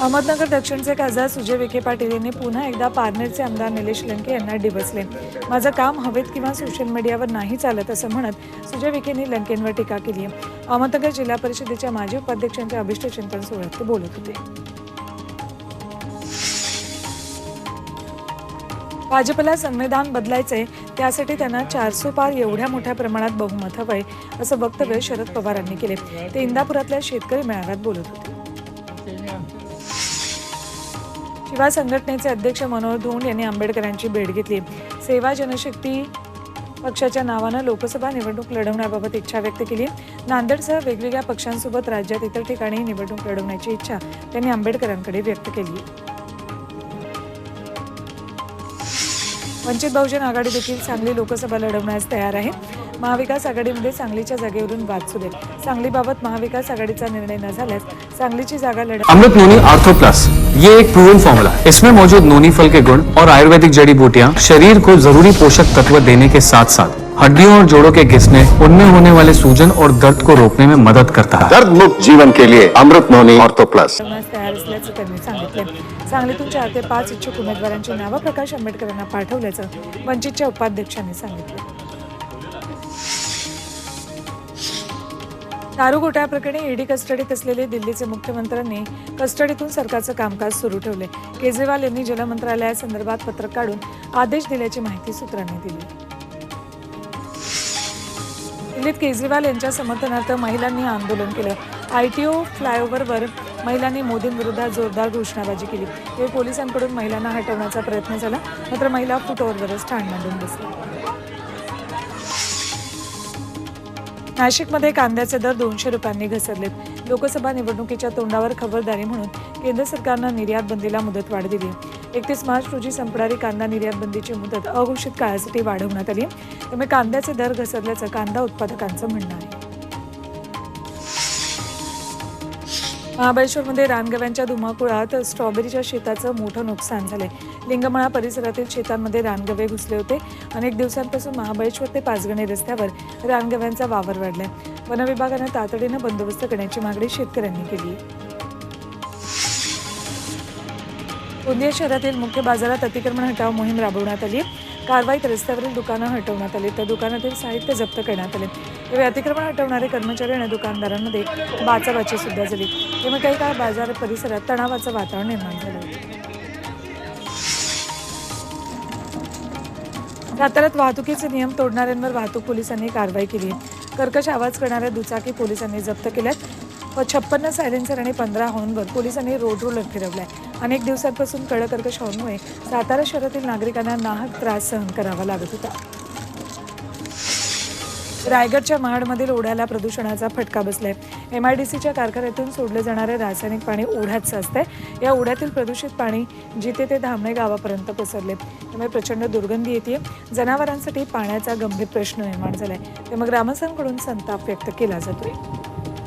अहमदनगर दक्षिणचे खासदार सुजय विखे पाटील यांनी पुन्हा एकदा पारनेरचे आमदार निलेश लंके यांना डिवचले। माझं काम हवेत किंवा सोशल मीडियावर नाही चालत असं म्हणत सुजय विखेंनी लंकेंवर टीका केली आहे। अहमदनगर जिल्हा परिषदेच्या माजी उपाध्यक्षांच्या अभिष्ट चिंतन सोहळ्यात ते बोलत होते। भाजपला संविधान बदलायचे, त्यासाठी त्यांना 400 पार एवढ्या मोठ्या प्रमाणात बहुमत हवंय असं वक्तव्य शरद पवारांनी केले। ते इंदापुरातल्या शेतकरी मेळाव्यात बोलत होते। शिवा संघटनेचे अध्यक्ष मनोहर धोंड यांनी आंबेडकरांची भेट घेतली। सेवा जनशक्ती पक्षाच्या नावानं लोकसभा निवडणूक लढवण्याबाबत इच्छा व्यक्त केली। नांदेडसह वेगवेगळ्या पक्षांसोबत राज्यात इतर ठिकाणी निवडणूक लढवण्याची इच्छा त्यांनी आंबेडकरांकडे व्यक्त केली। वंचित बहुजन आघाडी देखील सांगली लोकसभा लढवण्यास तयार आहे। महाविकास आघाडीमध्ये सांगलीच्या जागेवरून वाद सुरू आहे। सांगलीबाबत महाविकास आघाडीचा निर्णय न झाल्यास सांगलीची जागा अमृत नोनी आर्थो प्लस, ये एक प्रूवन फॉर्मूला है। इसमें मौजूद नोनी फल के गुण और आयुर्वेदिक जड़ी बूटियां शरीर को जरूरी पोषक तत्व देने के साथ साथ हड्डियों और जोड़ों के घिसने, उनमें होने वाले सूजन और दर्द को रोकने में मदद करता है। दर्द मुक्त जीवन के लिए अमृत नोनी आर्थो प्लस तयार असल्याचं त्यांनी सांगितले। सांगलीतून 4 ते 5 इच्छुक उमेदवारांची नावं प्रकाश आंबेडकरांना पाठवल्याचं वंचितच्या उपाध्यक्षांनी सांगितलं। दारू घोटाळ्याप्रकरणी ईडी कस्टडीत असलेले दिल्लीचे मुख्यमंत्र्यांनी कस्टडीतून सरकारचं कामकाज सुरू ठेवले। केजरीवाल यांनी जल मंत्रालयासंदर्भात पत्रक काढून आदेश दिल्याची माहिती सूत्रांनी दिली। दिल्लीत केजरीवाल यांच्या समर्थनार्थ महिलांनी आंदोलन केलं। ITO फ्लायओव्हरवर महिलांनी मोदींविरोधात जोरदार घोषणाबाजी केली। त्यावेळी पोलिसांकडून महिलांना हटवण्याचा प्रयत्न झाला, मात्र महिला फुटओव्हरवरच ठाण मांडून बसल्या। नाशिकमध्ये कांद्याचे दर 200 रुपयांनी घसरलेत। लोकसभा निवडणुकीच्या तोंडावर खबरदारी म्हणून केंद्र सरकारनं निर्यात बंदीला मुदतवाढ दिली। 31 मार्च रोजी संपणारी कांदा निर्यात बंदीची मुदत अघोषित काळासाठी वाढवण्यात आली। त्यामुळे कांद्याचे दर घसरल्याचं कांदा उत्पादकांचं म्हणणं आहे। महाबळेश्वरमध्ये रानगव्यांच्या धुमाकुळात स्ट्रॉबेरीच्या शेताचं मोठं नुकसान झालंय। लिंगमळा परिसरातील शेतांमध्ये रानगवे घुसले होते। अनेक दिवसांपासून महाबळेश्वर ते पाचगणी रस्त्यावर रानगव्यांचा वावर वाढलाय। वन विभागानं तातडीनं बंदोबस्त करण्याची मागणी शेतकऱ्यांनी केली। गोंदिया शहरातील मुख्य बाजारात अतिक्रमण हटाव मोहीम राबवण्यात आली। कारवाईत रस्त्यावरील दुकानं हटवण्यात आली, तर दुकानातील साहित्य जप्त करण्यात आले। यावेळी अतिक्रमण हटवणारे कर्मचारी आणि दुकानदारांमध्ये बाचाबाची सुद्धा झाली। त्यामुळे काही काळ बाजार परिसरात तणावाचं वातावरण निर्माण झालं। साताऱ्यात वाहतुकीचे नियम तोडणाऱ्यांवर वाहतूक पोलिसांनी कारवाई केली। कर्कश आवाज करणाऱ्या दुचाकी पोलिसांनी जप्त केल्यात। 56 सायलेन्सर आणि 15 हॉर्नवर पोलिसांनी रोड रोलर फिरवलाय। अनेक दिवसांपासून कर्कश हॉर्नमुळे सातारा शहरातील नागरिकांना नाहक त्रास सहन करावा लागत होता। रायगडच्या महाडमधील ओढ्याला प्रदूषणाचा फटका बसलाय। MIDCच्या कारखान्यातून सोडलं जाणारे रासायनिक पाणी ओढ्यात साचतंय। या ओढ्यातील प्रदूषित पाणी जिथे ते धामणे गावापर्यंत पसरले, त्यामुळे प्रचंड दुर्गंधी येते। जनावरांसाठी पाण्याचा गंभीर प्रश्न निर्माण झालाय। त्यामुळे ग्रामस्थांकडून संताप व्यक्त केला जातोय।